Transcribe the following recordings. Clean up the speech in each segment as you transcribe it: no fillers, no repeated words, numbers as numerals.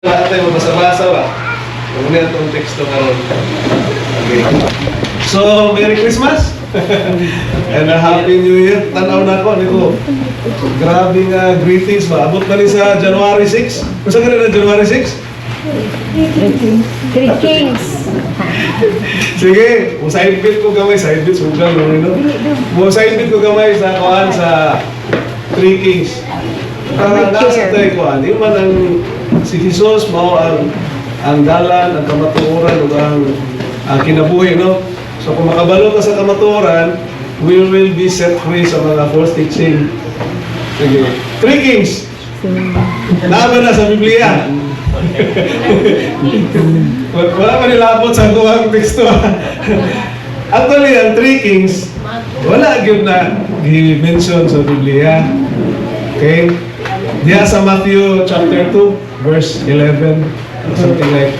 Lahat tayo mabasa-basa ba? Muna itong teksto karon. Okay. So, Merry Christmas! And a Happy New Year! Tanaw na ako, nito. Grabing greetings ba? Abot na rin sa January 6. Kung saan ka na January 6? Three Kings. Sige, side bit ko gamay. Side bit, sugal mo rin, no? Side bit ko gamay sa kuhan sa Three Kings. Para nasa tayo kuhan. Yung man ang si Jesus mao ang dalan, ang kamatuoran ug ang kinabuhi, no? So kung makabalo ka sa kamatuoran, we will be set free sa mga false teaching. Sige. Three Kings. Naba na sa Biblia. Wala pa nilabot sa kuwang teksto. Actually, ang Three Kings, wala yun na i-mention sa Biblia. Okay? Diya sa Matthew chapter 2, verse 11, something like,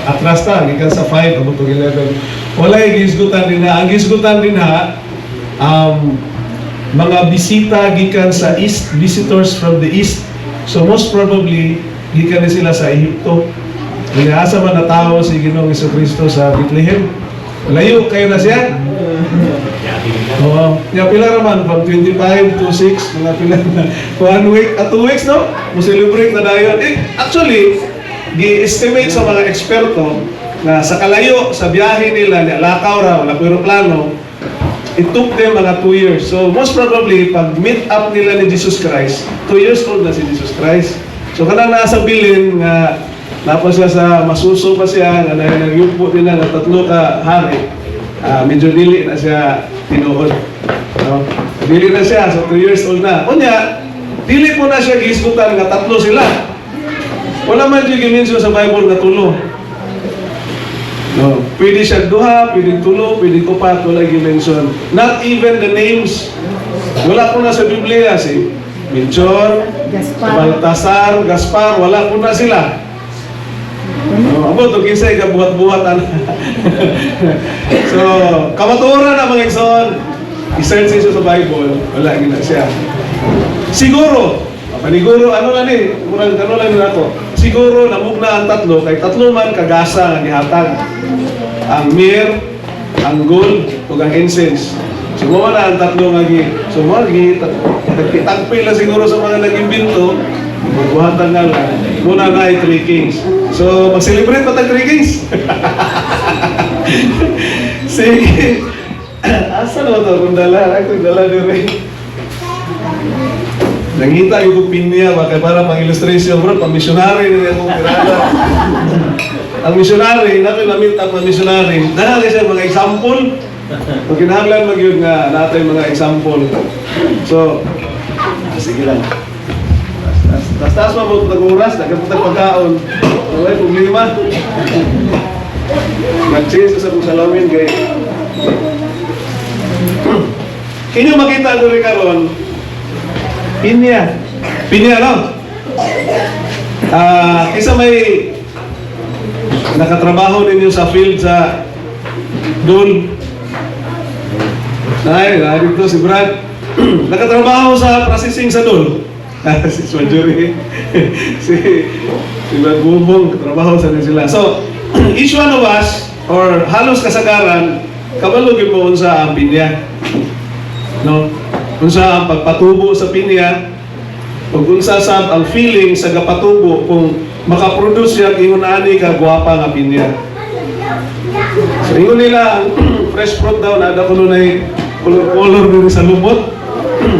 atras ta, gikan sa 5, abot to 11. Wala yung gisgutan din na. Ang gisgutan din ha, mga bisita gikan sa east, visitors from the east. So most probably, gikan din sila sa Ehipto. Inaasa man na tao si Ginoong Jesucristo sa Bethlehem. Layo kayo na siya. Oo. Yung pila naman, from 25 to 6, mga pila na 1 week at 2 weeks, no? Mo-celebrate na dayon. Actually, gi-estimate sa mga eksperto na sa kalayo, sa biyahe nila, lakaw ra, wala pero plano, it took them mga 2 years. So, most probably, pag meet up nila ni Jesus Christ, 2 years old na si Jesus Christ. So, kanang nasa bilin nga, tapos siya sa masuso pa siya, nga nagyupo nila ng 3 ka hari, medyo dili na siya tinuod. No? Dili na siya, so 2 years old na. Kunya, dili po na siya gihisgutan nga 3 sila. Wala man yung gimension sa Bible nga 3. No. Pwede siya 2, pwede 3, pwede 4, wala gimension. Not even the names. Wala po na sa Biblia si Melchor, Baltasar, Gaspar, wala po na sila. Abo to kisay ka buhat-buhatan. So, kamatuoran na mga igsoon. I-search niyo sa Bible, wala gina siya. Siguro, paniguro ano lang murag ano lang ako. Siguro namugna ang 3 kay 3 man kagasa nga gihatag. Ang myrrh, ang gold, ug ang incense. So mo na ang 3 nga so mo tagpil na siguro sa mga nag-imbento. Magbuhatan nga lang. Muna na ay 3 Kings. So, mag-celebrate pa tag 3 Kings? Sige. Asa na ito? Kung dala. Kung dala din rin. Nangita yung pinya. Baka para pang illustration. Bro, pang missionary na yung pirata. Ang missionary, natin na-meet up ng missionary. Dahil siya mga example. Kung kinahanglan mag-yun nga natin mga example. So, sige lang. Taas mo nag-uras, nagkapunta pagkaon. Wala problema. Nag-change sa kong salamin kay inyo makita doon karon pinya no? Isa may nakatrabaho ninyo sa field sa doon dito si Brad nakatrabaho sa processing sa doon. Si Swajory, si Brad Bubong, trabaho sa sila. So, each one of us, or halos kasagaran, kabalugin mo unsa ang pinya. No? Unsa ang pagpatubo sa pinya, ug unsa sab ang feeling sa gapatubo kung makaproduce siya ingon ani ka gwapa nga pinya. So, ingon nila ang fresh fruit daw na ada kuno nay color din sa lubot.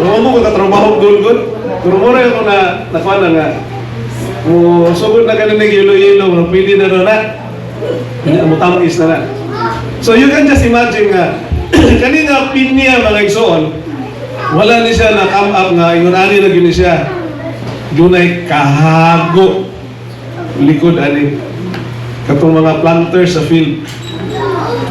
Mo ko katrabaho good. Pero muna yung nakuha na nga, sugod na kaninig yelo-yelo, pwede na doon na, mutamis na na. So you can just imagine nga, kanina pinya mga igsoon, wala ni siya na come up nga, yung ani na gini siya, doon ay kahago, likod ani, katong mga planters sa field.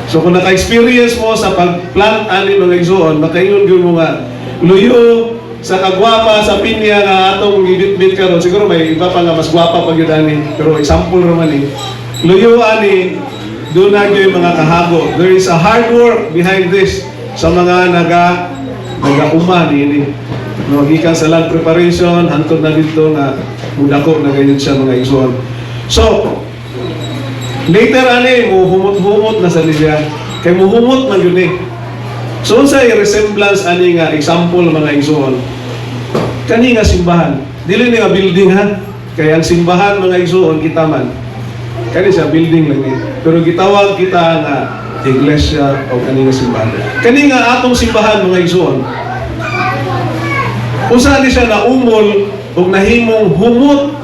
So kung naka-experience mo sa pag-plant ani mga igsoon, makaingon mo nga, luyo, sa kagwapa, sa pinya nga atong gibit-bit karon siguro may iba pa nga mas gwapa pag yun ani, pero example naman ni luyo ani, doon na yung mga kahago. There is a hard work behind this sa mga naga-uma ni no, gikan sa land preparation, hantod na dito nga mudako na ganyan siya mga igsoon. So, later ani, muhumot-humot na sa niya. Kay muhumot man yun eh. So, sa resemblance ani nga, example mga igsoon, kani nga simbahan. Dili nga building ha. Kaya ang simbahan mga igsoon, kita man. Kani siya, building lang eh. Pero gitawag kita nga iglesia o kani nga simbahan. Kani nga atong simbahan mga igsoon. Usa ni siya na umol o nahimong humot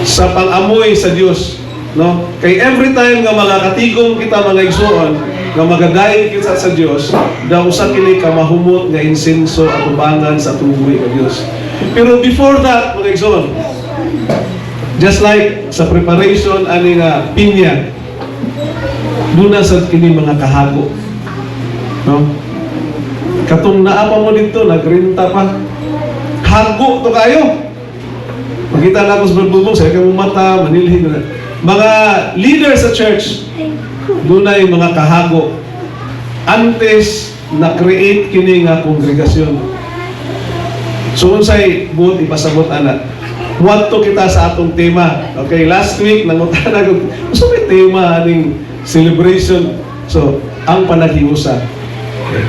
sa pang-amoy sa Dios, no? Kay every time nga magakatigom kita mga igsoon, nga magadayon kita sa Dios, daw usa kini ka mahumot nga insenso at ubangan sa tuboy nga Dios. Pero before that mga igsoon, just like sa preparation ani nga pinya, duna sa kini mga kahago, no? Katong naapa mo dito, nagrinta pa. Hago to kayo. Makita na ako sa pagbubong, sa ikang mata, manilhin na. Mga leaders sa church, doon ay mga kahago. Antes, na-create kini nga kongregasyon. So, unsay buot ipasabot anak. What to kita sa atong tema. Okay, last week, nangutan ako, gusto may tema aning celebration. So, ang panaghiusa. Okay.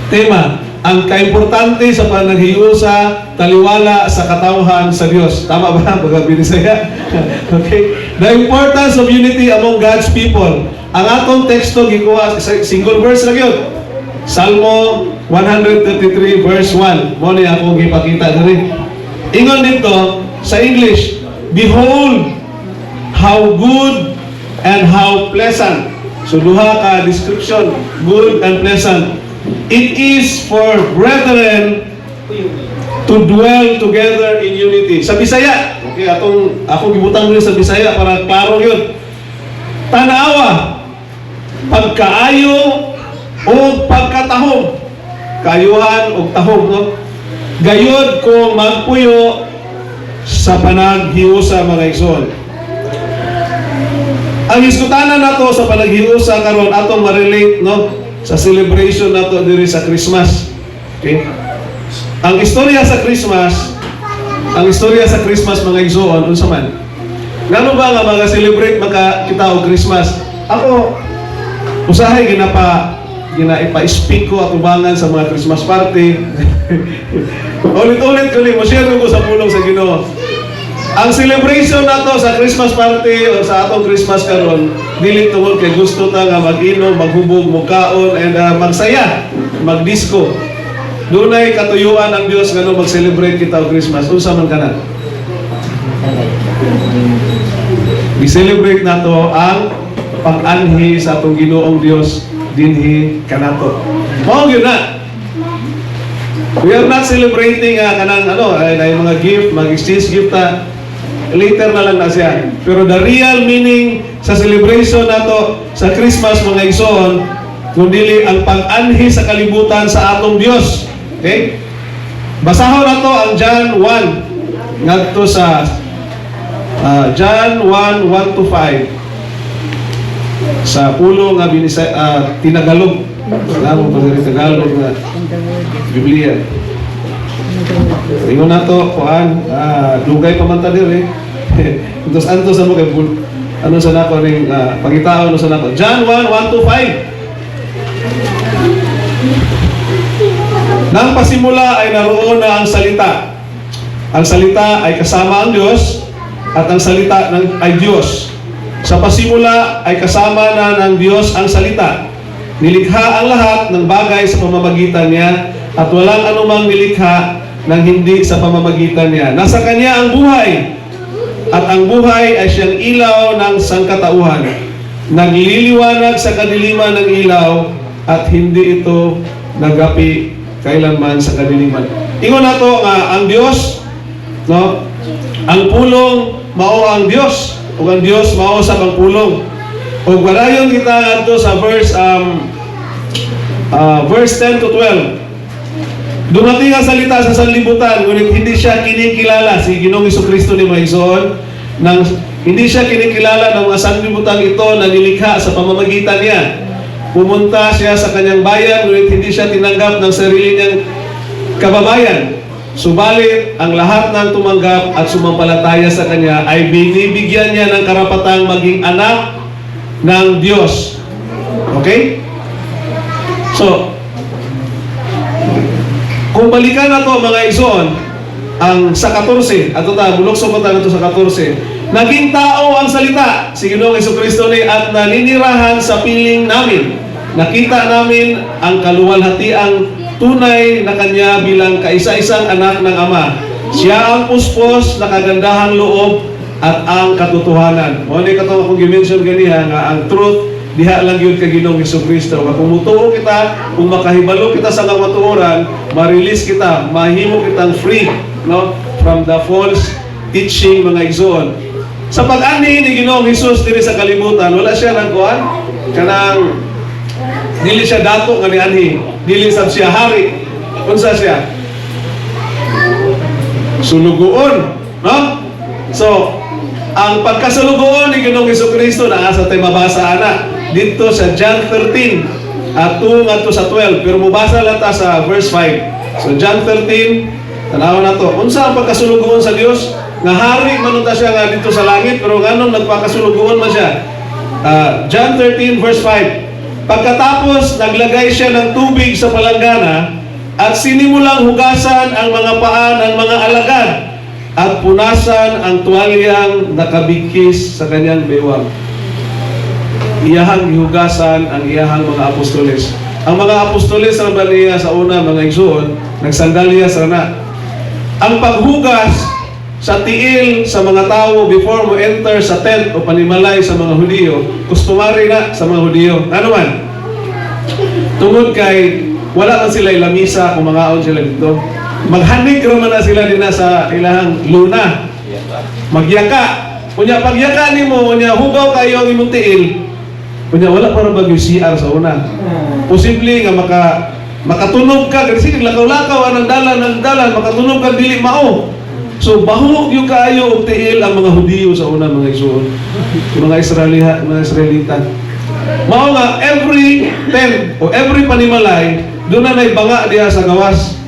Tema, ang kaimportante sa panaghiusa, taliwala sa katawhan sa Diyos. Tama ba? Baga binisaya. Okay? The importance of unity among God's people. Ang atong teksto, gikuha, single verse lang yun. Salmo 133 verse 1. Mo ni akong ipakita rin. Ingon dito, sa English, behold, how good and how pleasant. So, duha ka description, good and pleasant. It is for brethren to dwell together in unity. Sa Bisaya, okay, akong gibutang rin sa Bisaya para klaro yun. Tanawa, pagkaayo o pagkatahom. Kaayuhan o tahom, no? Gayod kung magpuyo sa panaghiusa mga igsoon. Ang iskutanan nato sa panaghiusa karon atong ma-relate, no? Sa celebration nato diri sa Christmas. Okay? Ang istorya sa Christmas mga igsoon unsa man? Ngano ba nga mag-celebrate kita og Christmas? Ako usahay ginaipa-speak ko atubangan sa mga Christmas party. Ulit-ulit ko ni mo share ko sa pulong sa Ginoo. Ang celebration nato sa Christmas party o sa atong Christmas karon, dili tungod kay gusto ta nga mag-inom, maghubog, magkaon and magsaya, magdisco. Dunay katuyuan ang Dios ngano mag-celebrate kita og Christmas. Unsa man kana? I-celebrate nato ang pag-anhi sa atong Ginoong Dios dinhi kanato. Mao gyud na. We are not celebrating kanang mga gift, mag-exchange gift ta. Later na lang na siya. Pero the real meaning sa celebration nato sa Christmas mga igsoon, kundi ang pag-anhi sa kalibutan sa atong Dios. Okay? Basahon nato ang John 1 ngadto sa John 1:1 to 5 sa pulo nga tinagalog. Alam mo pa sa Tagalog nga Biblia. Ingon nato kuan dugay pa man ta diri. Antos sa mo kay ano sa nako ning pangitaon sa nako. John 1:1 to 5. Nang pasimula ay naroon na ang salita. Ang salita ay kasama ang Diyos at ang salita ay Diyos. Sa pasimula ay kasama na ng Diyos ang salita. Nilikha ang lahat ng bagay sa pamamagitan niya at walang anumang nilikha nang hindi sa pamamagitan niya. Nasa Kanya ang buhay at ang buhay ay siyang ilaw ng sangkatauhan. Nagliliwanag sa kadiliman ng ilaw at hindi ito nagapi kailanman sa kadiliman. Ingon nato nga ang Dios, no? Ang pulong mao ang Dios, ug ang Dios mao sa kang pulong. Ug wadayon kita ngadto sa verse 10 to 12. Dumating ang salita sa sanlibutan, ngunit hindi siya kinikilala si Ginoong Jesucristo ni mga igsoon. Hindi siya kinikilala ng mga sanlibutan ito na nilikha sa pamamagitan niya. Pumunta siya sa kanyang bayan, ngunit hindi siya tinanggap ng sarili niyang kababayan. Subalit, ang lahat ng tumanggap at sumampalataya sa Kanya ay binibigyan niya ng karapatang maging anak ng Diyos. Okay? So, kung balikan na to mga igsoon, ang sa 14, ato ta, bulokso ko tayo sa 14, naging tao ang salita, si Ginoong Jesucristo ni at naninirahan sa piling namin. Nakita namin ang kaluwalhatiang tunay na Kanya bilang kaisa-isang anak ng Ama. Siya ang puspos na kagandahang loob at ang katotohanan. O ni katong akong gimension ganiha nga ang truth diha lang yun kay Ginoong Jesucristo. Kung mutuo kita, kung makahibalo kita sa kamatuoran, ma-release kita, mahimo kitang free, no, from the false teaching mga igsoon. Sa pag-ani ni Ginoong Hesus diri sa kalibutan, wala siya nang kuan kanang dili siya dato nga nianhi, dili sab siya hari. Unsa siya? Sulugoon, no? So, ang pagkasulugoon ni Ginoong Jesucristo na asa tay mabasa ana dito sa John 13 at 2 ngadto sa 12, pero mubasa lang ta sa verse 5. So John 13, tanaw na to. Unsa ang pagkasulugoon sa Dios? Nga hari man ta siya nga dito sa langit, pero nganong nagpakasulugoon man siya? John 13 verse 5. Pagkatapos naglagay siya ng tubig sa palanggana at sinimulang hugasan ang mga paa ng mga alagad at punasan ang tuwalyang nakabigkis sa kanyang bewang. Iyahang gihugasan ang iyahang mga apostoles. Ang mga apostoles sa baliya sa una mga igsoon, nagsandalya sa na. Ang paghugas sa tiil sa mga tao before mo enter sa tent o panimalay sa mga Hudiyo, customary na sa mga Hudiyo. Ano man? Tungod kay wala man sila ilamisa kung mangaon sila dito. Maghanig raman na sila din sa ilahang luna. Magyaka. Kunya pagyaka nimo, kunya hugaw kayo ang imong tiil. Kunya wala para bagyo CR sa una. Posible nga makatunog ka kasi lakaw-lakaw ang dalan makatunog ka dili mao. So bahog yung kaayo og tiil ang mga Hudiyo sa una mga igsoon. Mga Israelita. Mao nga every tent o every panimalay doon na banga diha sa gawas.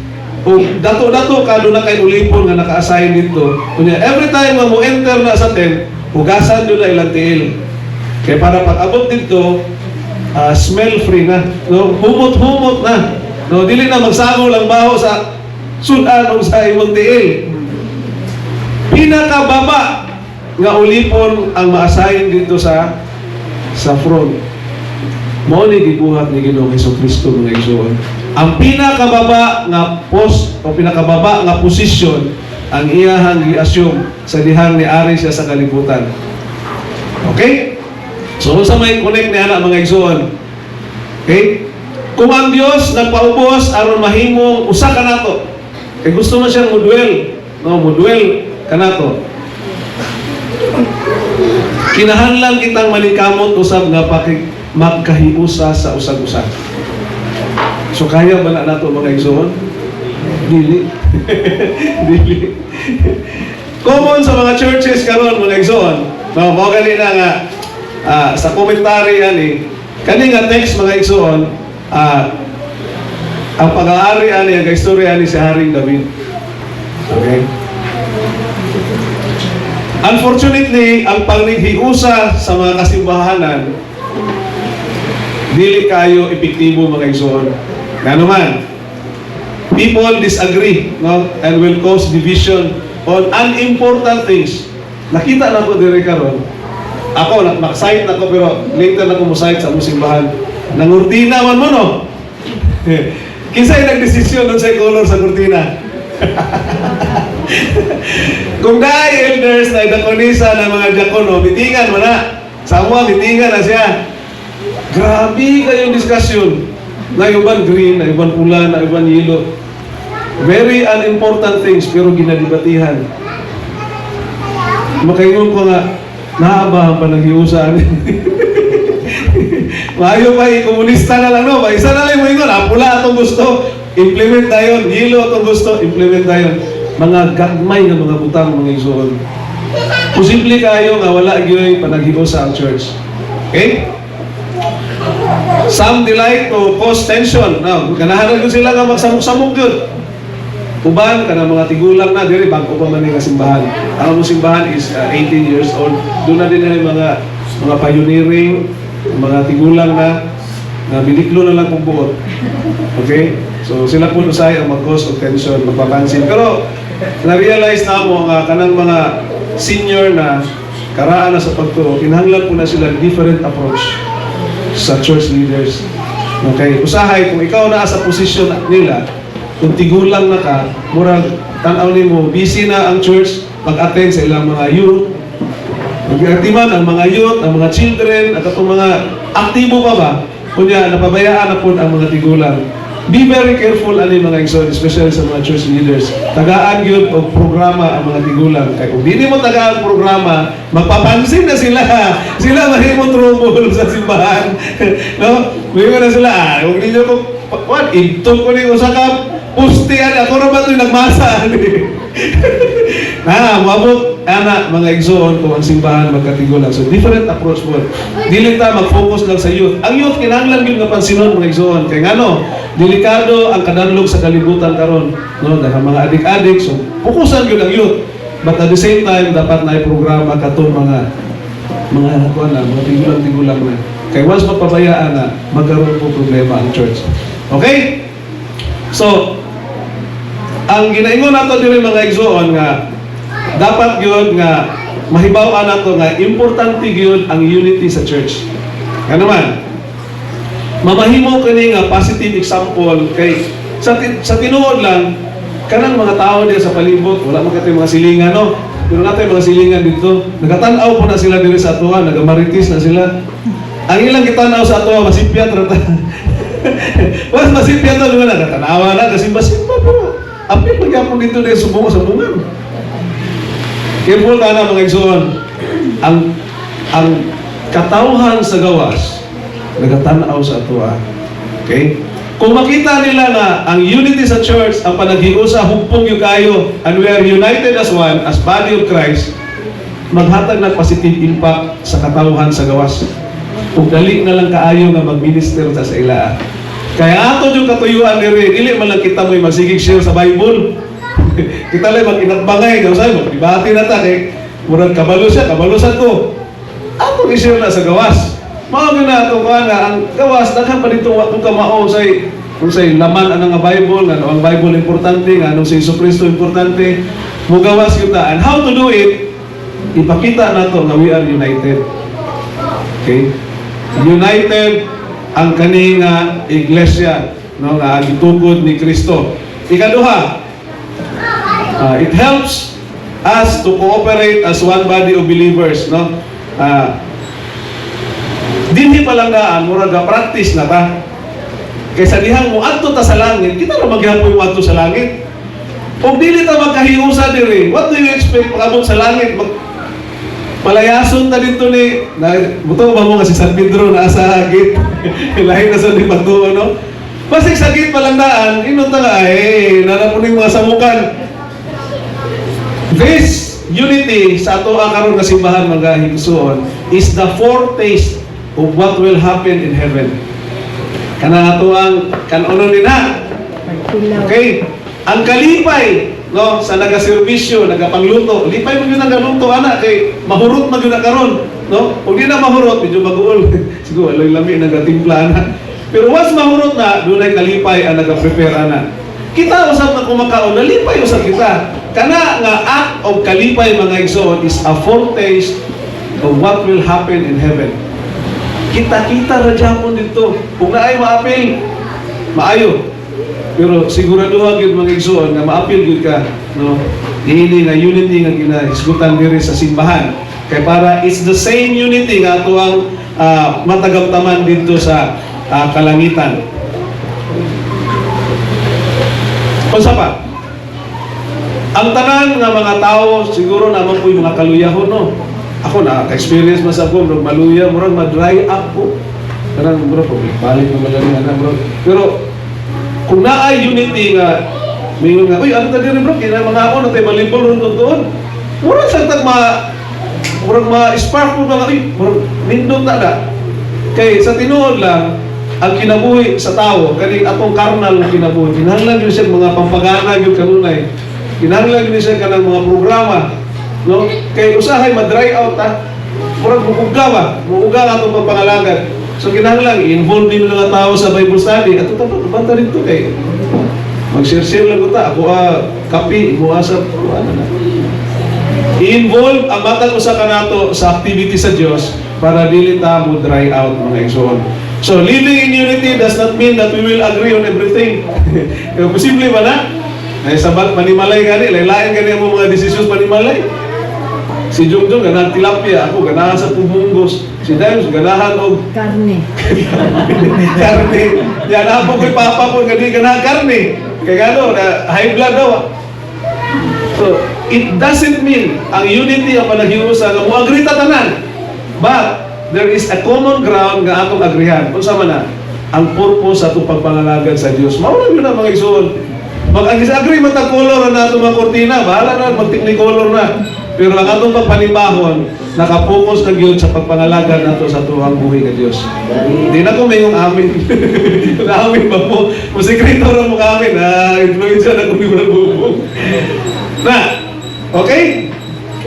O dato-dato ka doon na kay ulipon nga naka-assign dito. Kunya every time nga mo enter na sa tent, hugasan doon na ilang tiil. Kaya para pag-abot dito, smell free na. No? Humot-humot na. No? Dili na magsago lang baho sa sudan o sa imong tiil. Pinakababa nga ulipon ang ma-assign dito sa front. Mao ni gibuhat ni Ginoong Jesucristo mga igsoon. Ang pinakababa nga post o pinakababa nga posisyon ang iyahang gi-assume sa dihang ni ari siya sa kalibutan. Okay? So sa may connect ni ana mga igsoon. Okay? Kung ang Dios nagpaubos aron mahimong usa ka nato. Kay gusto man siyang modwell, no, modwell kanato. Kinahanglan kitang manikamot usab nga magkahiusa sa usag-usag. So kaya ba na nato mga igsoon? Dili. Dili. Common sa mga churches karon mga igsoon. No, mao gali na nga sa commentary ani kani nga text mga igsoon, ang pag-aari ani ang istorya ani si Haring David. Okay? Unfortunately, ang paghihiusa sa mga kasimbahanan dili kayo epektibo mga igsoon. Ngano man, people disagree, no, and will cause division on unimportant things. Nakita na ko diri karon. Ako nak-site na ko pero later na ko mo-site sa simbahan. Nangurtina man mo no. Kinsay nagdesisyon dun sa color sa kurtina? Kung dahil elders na idakonisa ng mga diakono, mitingan mo na. Sama, mitingan na siya. Grabe kayong discussion. Na iban green, na iban pula, na iban yellow. Very unimportant things, pero ginadibatihan. Makaingon ko nga, nahaba ang panaghiusan. Maayo pa, komunista na lang, no? Isa na lang mo ingon, pula atong gusto, implement tayo. Yellow atong gusto, implement tayo. Mga gagmay na mga butang, mga igsoon. Posible kayo nga wala gyud panaghiusa ang church. Okay? Some delight to cause tension. Now, ganahan ko sila nga magsamok-samok yun. Uban ka ng mga tigulang na, diri bago pa man nga simbahan. Ang among simbahan is 18 years old. Doon na din na yung mga pioneering, mga tigulang na biniklo na lang kung buot. Okay? So sila po usay ang mag-cause of tension, magpapansin. Pero na-realize na mo nga kanang mga senior na karaan na sa pagtuo, kinahanglan po na sila different approach sa church leaders. Okay? Usahay, kung ikaw na sa posisyon nila, kung tigulang na ka, murag tanaw nimo busy na ang church pag-attend sa ilang mga youth. Mag-activan ang mga youth, ang mga children, at itong mga aktibo pa ba? Kunya, napabayaan na po ang mga tigulang. Be very careful ani mga igsoon, especially sa mga church leaders. Tagaan yun o programa ang mga tigulang. Kaya kung di mo tagaan programa, magpapansin na sila. Sila mahimong trouble sa simbahan. No? Mayroon na sila, huwag ninyo ko, itong ko ni usakap, pustian, ako naman ito'y nagmasa. Mabot, mga igsoon kung ang simbahan magkatigulang. So, different approach po. Dili ta mag-focus lang sa youth. Ang youth, kinahanglan yun nga pansinon, mga igsoon. Kaya nga delikado ang kadanlog sa kalibutan karon, no? Dahil mga adik-adik, so, fokusan yun ang youth. But at the same time, dapat na programa katong mga tigulang-tigulang na. Kaya once mapabayaan na, magkaroon po problema ang church. Okay? So, ang ginaingon nato diri mga igsoon nga dapat gyud nga mahibaw-an nato nga importante gyud ang unity sa church. Ano man? Mamahimo kani nga positive example kay sa tinuod lang kanang mga tao diya sa palibot wala man katay mga silingan no. Pero natay mga silingan dito. Nagatan-aw po na sila diri sa atuha, nagamaritis na sila. Ang ilang kitanaw sa atuha masipyat ra ta. Was masipyat na naman nagtanawa na kasi masimba po. Apil magyapon dito na subong sa bungan. Careful ka na mga igsoon. Ang katawhan sa gawas, nagatanaw sa atua. Okay? Kung makita nila na ang unity sa church, ang panaghiusa, hugpong yung kayo, and we are united as one, as body of Christ, maghatag ng positive impact sa katawhan sa gawas. Kung dali na lang kaayo nga mag-minister sa ila. Kaya ato yung katuyuan diri, dili man lang kita mo'y magsigig share sa Bible. Kita lang mag-inatbangay, gawsay mo, dibati na ta, kay murag kabalo siya, kabalusan ko. Ato i-share na sa gawas. Mga na ito nga, ang gawas, daghan pa dito, kung kamao kung say laman ang nga Bible, nga ang Bible importante, nga anong si Jesucristo importante, mo gawas kita. And how to do it, ipakita na to na we are united. Okay? United ang kaning iglesia, no, nga gitugod ni Kristo. Ikaduha, it helps us to cooperate as one body of believers, no? Dinhi pa lang daan, murag practice na ta. Kaysa dihang mo adto ta sa langit, kita na maghapoy mo adto sa langit. Kung dili ta magkahiusa diri, what do you expect pag-abot sa langit? Palayason ta dito ni buto ba mo nga si San Pedro na sa gate. Lahi na sa di pagtuo, no? Basig sa gate pa lang daan, inunta nga nanapuning mga samukan. This unity sa ato ang karon nga simbahan mga higsuon is the foretaste of what will happen in heaven. Kana ato ang kanon nina. Okay? Ang kalipay, no, sa nagaserbisyo, nagapangluto. Lipay mo yun nagaluto, anak, kay mahurot mo yun na karon, no? Kung di na mahurot, medyo mag-uol. Siguro, aloy lami, nagatimpla, anak. Pero once mahurot na, doon ay kalipay ang nagaprepare, anak. Kita usap na kumakaon, nalipay usap kita. Kana nga act of kalipay, mga igsoon, is a foretaste of what will happen in heaven. Kita-kita ra dyan dito. Kung naay maapil, maayo. Pero siguraduhan yun mga igsoon na maapil yun ka, no? Hili na unity nga ginahisgutan diri sa simbahan. Kaya para it's the same unity nga ito ang matagamtaman dito sa kalangitan. Kunsa pa? Ang tanan nga mga tao, siguro naman po yung mga kaluyahon, no? Ako na-experience mas ako, bro, maluya, murag ma-dry up po. Karang, bro, balik na malalim na, bro. Pero, kung naay unity nga, may nga, uy, ano tayo rin bro, kaya mga ako na tayo malibol rin doon. Murag sa tag murag ma-spark mo mga, uy, murag nindot na na. Kaya sa tinuod lang, ang kinabuhi sa tao, kaning atong karnal na kinabuhi. Kinahanglan yun siya mga pampagana yun kanunay. Kinahanglan yun siya kanang mga programa. No? Kay usahay ma-dry out ha. Murag mukuga ba? Mukuga ka itong pagpangalagad. So kinahanglan, i-involve din mga tao sa Bible study. At ito banta rin ito kay mag-share-share lang ko ta. Ako kapi, muasap, ano na. I-involve ang matag usa ka nato sa activity sa Dios para dili ta mo dry out mga igsoon. So living in unity does not mean that we will agree on everything. Posible ba na? Ay sabat panimalay gani, lain gani mo mga desisyon panimalay. Si Jungjung ganahan tilapia, ako ganahan sa pumunggos. Si Darius ganahan og Karne. karne. Yan ako ko'y papa ko gani ganahan karne. Kaya gano na high blood daw. So, it doesn't mean ang unity ang panaghiusa nga mo agree ta tanan. But there is a common ground nga atong agrihan. Unsa man na? Ang purpose sa atong pagpangalagad sa Dios. Mao lang yun ang mga igsoon. Mag-agree man tag color na atong mga kortina, bahala na mag-technicolor na. Pero ang atong pagpanibahon, nakapokus na gyud sa pagpangalagad nato sa tuwang buhi nga Dios. Hindi na ko mayong amin. Amin ba mo? Musikreto ra mo amin. Influence na ko yung nabubog. Na, okay?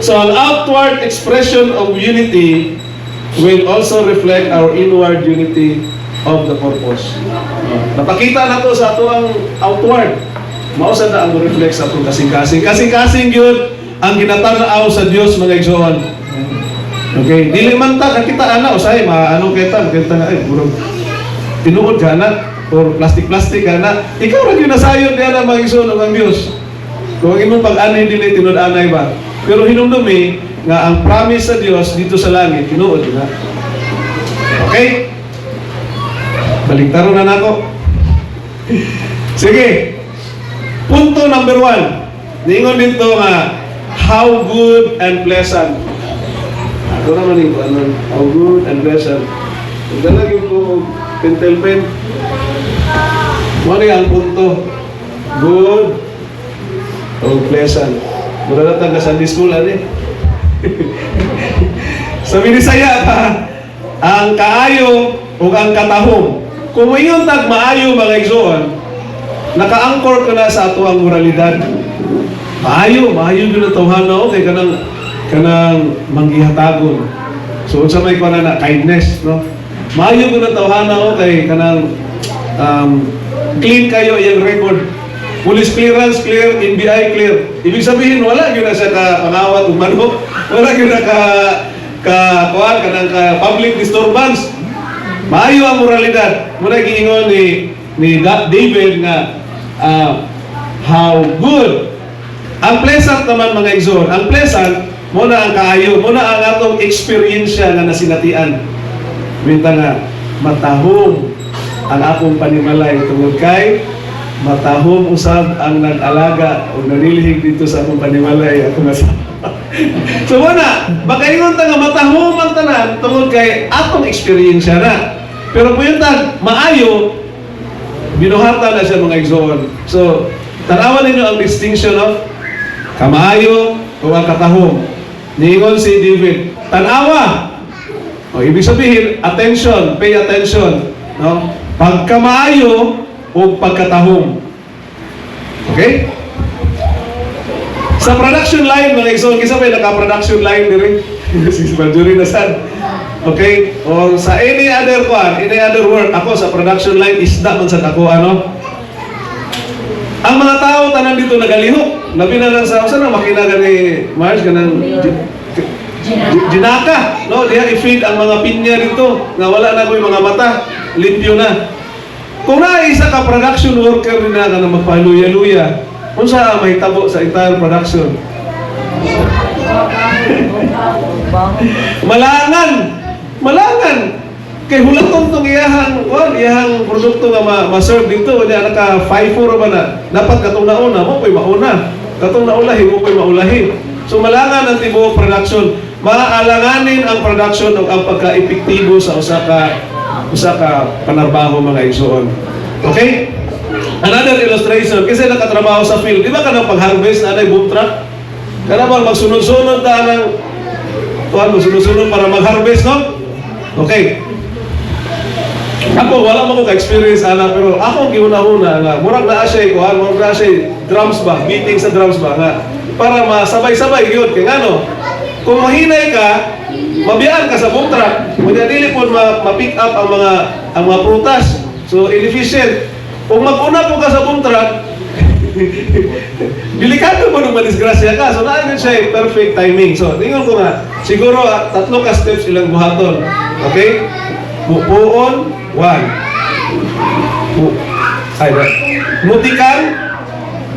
So, an outward expression of unity will also reflect our inward unity of the purpose. Napakita na to sa ato ang outward. Mausa na ang reflect sa atong kasing-kasing. Kasing-kasing yun ang ginatanaw sa Dios mga igsoon. Okay? Dili man ta, kakita na, usay, maano kita ay, burong tinuod ka na, or plastic-plastic ka na. Ikaw rin yung nasayod niya na mga igsoon ng Diyos. Kung imong pag-anay dili tinud-anay ba? Pero hinumdumi nga ang promise sa Dios dito sa langit tinuod na. Okay? Baliktaron na nako. Sige. Punto number 1. Ningon dito nga how good and pleasant. Ako naman yung how good and pleasant. Nagdalagin ko pentel pen. Ano ang punto? Good o pleasant. Mura na taga Sunday school, ani? Sa Binisaya pa, ang kaayo o ang katahom. Kung mayon tag maayo mga igsoon, naka-anchor ka na sa ato ang moralidad. Maayo yun na tawhana o kay kanang manggihatagon. So, unsa may kuha na kindness, no? Maayo yun na tawhana o kay kanang clean kayo iyang record. Police clearance clear, NBI clear. Ibig sabihin wala gyud na siya ka pangawat ug manok. Wala gyud na kuan kanang public disturbance. Maayo ang moralidad. Muna giingon ni David nga how good. Ang pleasant naman mga igsoon. Ang pleasant muna ang kaayo, muna ang atong experience nga nasinatian. Minta nga matahom ang akong panimalay tungod kay matahom usab ang nag-alaga o nanilihig dito sa akong panimalay akong asawa. So muna, baka ingon ta nga matahom ang tanan tungod kay atong experience na. Pero po yung maayo, binuhatan na siya mga igsoon. So, tanawan ninyo ang distinction of kamaayo o ang katahom. Ningon si David, tanawa. O, ibig sabihin, attention, pay attention. No? Pagkamaayo o pagkatahom. Okay? Sa production line, mga igsoon, kisa may naka-production line din si Marjorie Nasan. Okay? O sa any other work, ako sa production line, isda man sa ako, ano? Ang mga tao, tanan dito nagalihok. Labi na lang sa, saan ang makina gani, Mars, ganang jinaka, no? Diya i-feed ang mga pinya dito, na wala na ko yung mga mata, limpyo na. Kung isa ka production worker rin na magpaluya-luya, kung saan may tabo sa entire production? Malangan! Kay hulaton tong iyahang produkto nga ma-serve dito, niya naka 5-4 ba na, dapat katong nauna, mo ko'y mauna. Katong naulahi, mo ko'y maulahi. So malangan ang tibuok production. Maalanganin ang production o ang pagka-epektibo sa usa ka panarbaho mga igsoon. Okay? Another illustration, kasi nakatrabaho sa field, di ba ka nang pag-harvest na boom truck? Kana bang magsunod-sunod ta ng magsunod-sunod para mag-harvest, no? Okay. Ako, wala mo ko ka-experience, ana, pero ako giuna-una nga, murag na siya, murag na siya, drums ba, beating sa drums ba, nga, para masabay-sabay yun, kaya ano, kung mahinay ka, mabiyaan ka sa boom truck, magdadili po ma-pick up ang mga prutas, so inefficient. Kung mag-una po ka sa boom truck, delikado mo nung madisgrasya ka, so naanin siya perfect timing. So, tingnan ko nga, siguro 3 ka steps ilang buhaton, okay? Pupuon, 1. Mutikang,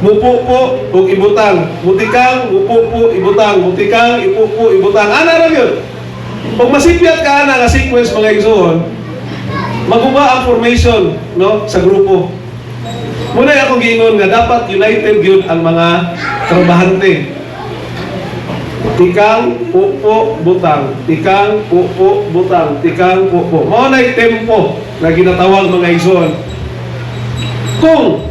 mupupo, ug ibutang. Mutikang, mupupo, ibutang. Mutikang, ipupo, ibutang. Ana ra yun. Kung masipyat ka na nga sequence mga igsoon, maguba ang formation, no, sa grupo. Muna akong giingon nga dapat united yun ang mga trabahante. Tikang, pupo, butang. Tikang, pupo, butang. Tikang, pupo. Mao na'y tempo na ginatawag mga igsoon. Kung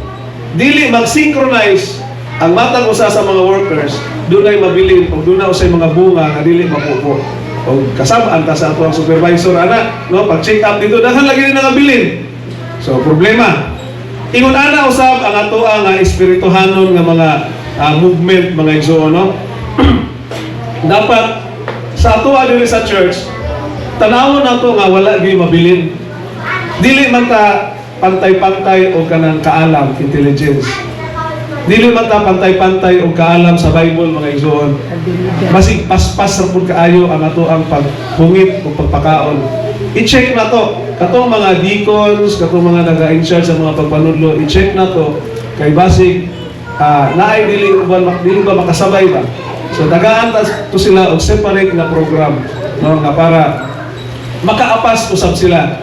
dili mag-synchronize ang matang usa sa mga workers, doon ay mabilin o doon na usay mga bunga nga dili mapupo. O kasama ta sa ato ang supervisor ana, no, pag check up dito dahil lagi rin nakabilin. So problema. Ingon ana usab ang ato ang espirituhanon nga mga movement mga igsoon, no. Dapat sa ato diri sa church tanawon nato nga wala gyud mabilin. Dili man ta pantay-pantay o kanang kaalam, intelligence. Dili man ta pantay-pantay o kaalam sa Bible mga igsoon. Basig paspas ra pud kaayo ang ato ang paghungit o pagpakaon. I-check na to. Katong mga deacons, katong mga naga-in-charge sa mga pagpanudlo, i-check na to kay basig naay dili ba makasabay ba. So dagaan to sila og separate nga program, no, nga para makaapas usab sila.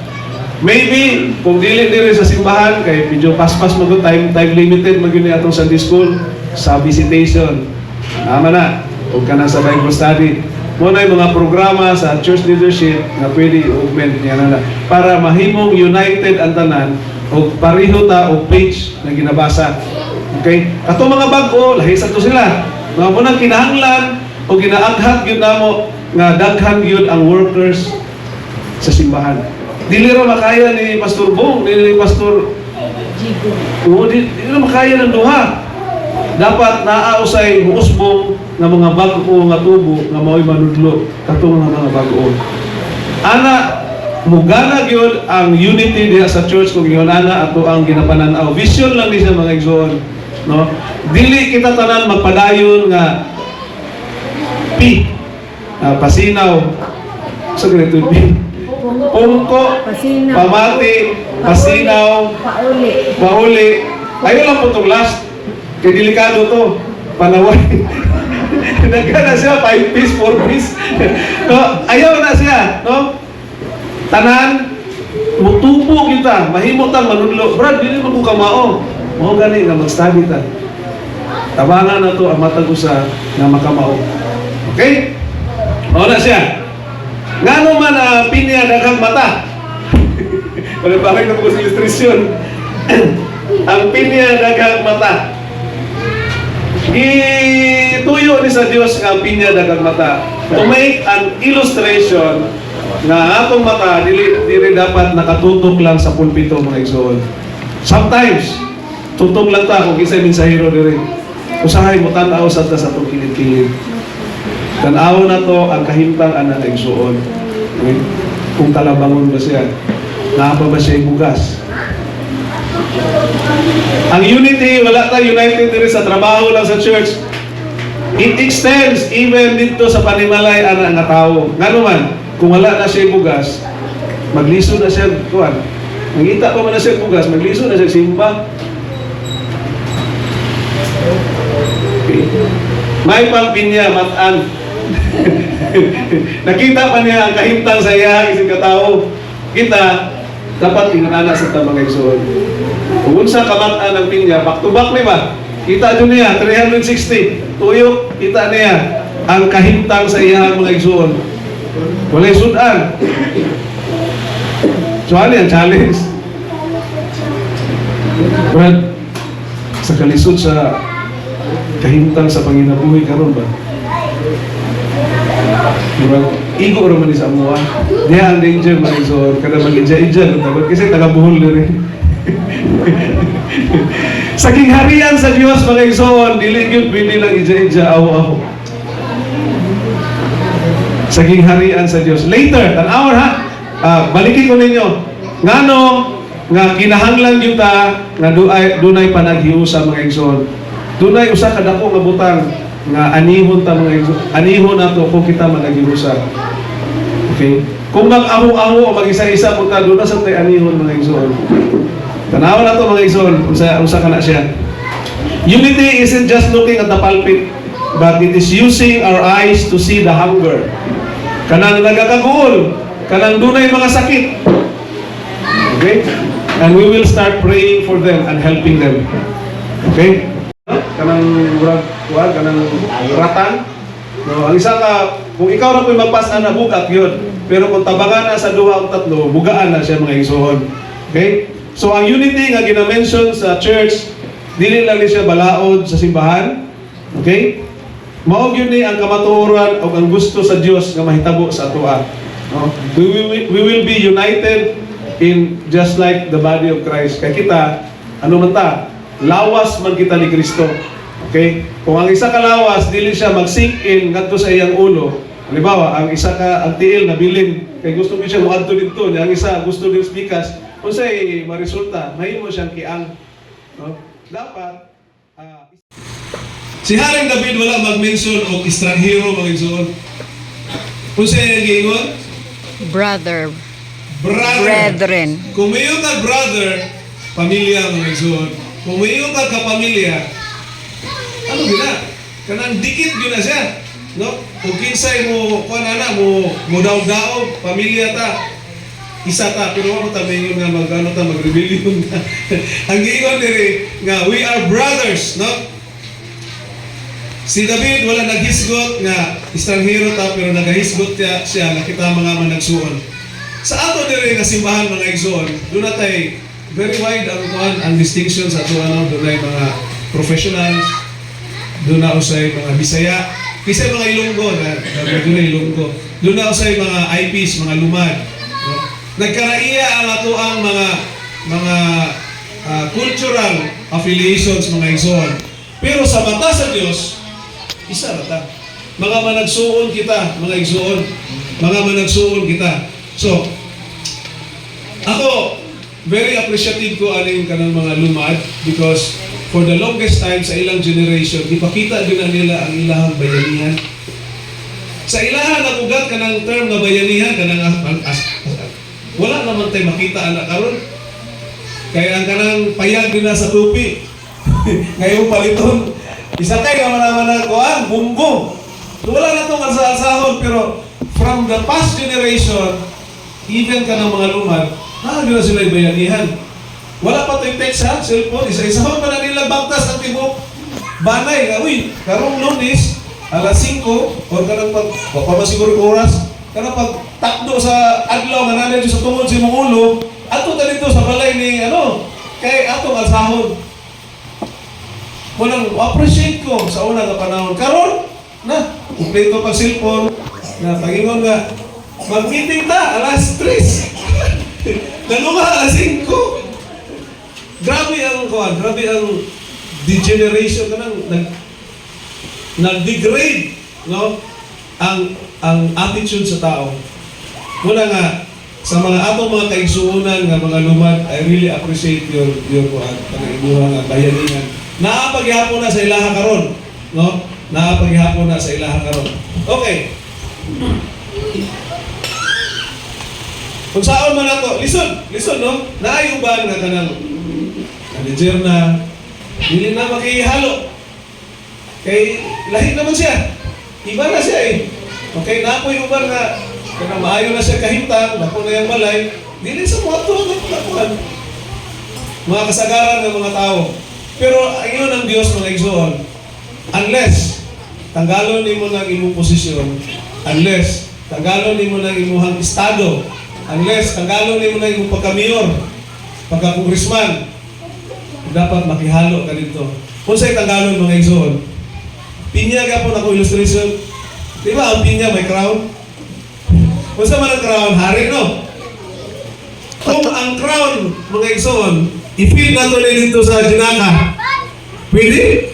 Maybe kung dili diri sa simbahan kay medyo paspas mo time limited magyud ni atong Sunday school sa visitation. Tama na. O kana sa Bible study. Muna yung mga programa sa church leadership na pwede i-augment niya na para mahimong united ang tanan o pareho ta o page na ginabasa. Okay? Kato mga bago, lahis ato sila. Mga munang kinahanglan o ginaaghat yun namo nga daghan yun ang workers sa simbahan. Dili ra makaya ni Pastor Bong, ni Pastor Jigo. Dili ra makaya ng duha. Dapat naausay muusbong nga mga bago nga tubo nga mao'y manudlo katong mga bago. Ana mugana gyud ang unity diha sa church kung yun ana ato ang ginapanan-aw. Vision lang ni sa mga igsoon, no? Dili kita tanan magpadayon nga pasinaw sa ganito pungko, pamati, pasinaw, pauli. Ayaw lang po itong last. Kaya delikado to. Panaway. Nagkana siya, 5 piece, 4 piece. No, ayaw na siya. No? Tanan, mutupo kita. Mahimotang manunlo. Brad, hindi mo kung kamao. Mga gani nga mag-study ta. Tabangan na to ang matagusa na makamao. Okay? O na siya. Nga naman pinya daghang mata. Wala bakit na po sa illustration. Ang pinya daghang mata. Ituyo ni sa Dios nga pinya daghang mata. To make an illustration na atong mata dili dapat nakatutok lang sa pulpito mga igsoon. Sometimes tutok lang ta kung kisay mensahero diri. Usahay mo tan-aw sa atong kilid-kilid. Tan-aw na to ang kahimtang anang igsoon. Okay? Kung talabangon ba siya, naapa ba siya bugas? Ang unity, wala tayo united diri sa trabaho lang sa church. It extends even dito sa panimalay ana nga tao. Ngano man, kung wala na siya bugas, magliso na siya kuan. Mangita pa man na siya bugas, magliso na siya simba. Okay. May pangpinya matan. Nakita pa niya ang kahimtang sa iya isang katao. Kita dapat tinanana sa tamang igsoon. Kung unsa kamatan ang pinya, back to back ni ba? Kita dun niya 360. Tuyok, kita niya ang kahimtang sa iya mga igsoon. Walay sudan. So ano yan, challenge? Brad, sa kalisod sa kahimtang sa panginabuhi karon ba? Diba? igo ra man ni sa amuha. Diha ang danger mga igsoon, kada mag-ija-ija tawag kasi taga Bohol rin. Saking harian sa Dios mga igsoon, dili gyud pwede lang ija-ija aw-aw. Saking harian sa Dios. Later, tan-awon ha. Balikin ko ninyo. Ngano nga kinahanglan gyud ta nga dunay panaghiusa mga igsoon. Dunay usa ka dako nga butang nga anihon ta mga igsoon. Anihon nato kung kita managhiusa. Okay? Kung mag-aho-aho o mag-isa-isa punta doon na sa tay anihon mga igsoon. Tanaw na to mga igsoon, unsa kana siya. Unity isn't just looking at the pulpit, but it is using our eyes to see the hunger. Kanang nagakagul, kanang dunay mga sakit. Okay? And we will start praying for them and helping them. Okay? Kanang wag kanang ratan. No, ang isa ka, kung ikaw ra po'y magpas-an na bugat yun. Pero kung tabangan na sa duha o tatlo, bugaan na siya mga igsoon. Okay? So ang unity nga gina-mention sa church, dili lang ni siya balaod sa simbahan. Okay? Mao gyud ni ang kamatuoran o ang gusto sa Dios nga mahitabo sa atoa. No? We will be united in just like the body of Christ. Kaya kita, ano man ta? Lawas man kita ni Kristo. Okay? Kung ang isa ka lawas, dili siya mag-sink in ngadto sa iyang ulo. Halimbawa, ang isa ka ang tiil na bilin, kay gusto mo siya muadto dito, ang isa gusto din spikas, unsay maresulta, mahimo siyang kiang. No? Dapat si Haring David wala mag-mention og estranghero mga igsoon. Unsay giingon? Brother. Brother. Brethren. Kung mayo ka brother, pamilya mga igsoon. Kung mayo ka kapamilya, ano gina? Kanang dikit gyud na siya. No? Kung kinsay mo kuan ana mo daog-daog, pamilya ta. Isa ta pero ano ta mayon nga magano ta magrebellion na. Ang giingon diri nga we are brothers, no? Si David wala naghisgot nga estranghero ta pero nagahisgot siya nakita mga managsuon. Sa ato diri nga simbahan mga igsoon, do na tay very wide ang distinction sa ato ano, do na mga professionals, do na usay mga Bisaya, kisay mga Ilonggo na do na Ilonggo. Do na usay mga IPs, mga lumad. No? Nagkaraiya ang ato ang mga cultural affiliations mga igsoon. Pero sa mata sa Dios, isa na ta. Mga managsuon kita, mga igsoon. Mga managsuon kita. So, ako, very appreciative ko aning kanang mga lumad because for the longest time sa ilang generation, ipakita din na nila ang ilahang bayanihan. Sa ilahan nagugat kanang term nga bayanihan, kanang wala naman tayo makita anak karon. Kaya ang kanang payag din na sa tupi. Ngayon paliton. Isa kay naman na kuan, bumbong. So, wala na itong alsa-alsahon, pero from the past generation, even ka ng mga lumad, nakagin na sila bayanihan. Wala pa ito yung text ha, cellphone, isa-isahon pa na nila bagtas ng tibok. Banay nga, uy, karong Lunes, alas 5, o kanang pagpapasiguro ko oras, kanang pagtakdo sa adlaw, nga nanay sa tungod sa imong ulo, ato ta dito sa balay ni, kay atong alsahon. Walang appreciate ko sa una nga panahon. Karon na, kumpleto pag cellphone, na pagingon nga, mag-meeting ta, alas 3. Naluha, alas 5. Grabe ang kuhan, grabe ang degeneration ka nang nag-degrade, no? Ang attitude sa tao. Muna nga, sa mga atong mga kaigsuunan nga mga lumad, I really appreciate your kuhan, panaibuhan nga bayanihan. Naapaghihapon na sa ilaha karon, no? Naapaghihapon na sa ilaha karon. Okay. Kung saan man nato, listen, no? Naayuban nga kanang manager na dili na makihalo. Kay lahi naman siya. Iba na siya eh. Okay, napoy uban nga kanang maayo na siya kahimtang, dako na yung balay, dili sa mga tuwan, mga kasagaran ng mga tao. Pero ayun ang Diyos mga igsoon. Unless tanggalon nimo ng imong posisyon, unless tanggalon nimo ng imong estado, unless tanggalon nimo ng imong pagka-mayor, pagka-congressman, dapat makihalo ka dito. Kung sa'y tanggalon mga igsoon, pinya ka po na ko illustration. Di ba ang pinya may crown? Kung sa man ang crown, hari no? Kung ang crown, mga igsoon, i-feed na to dito sa Jinaka, pwede?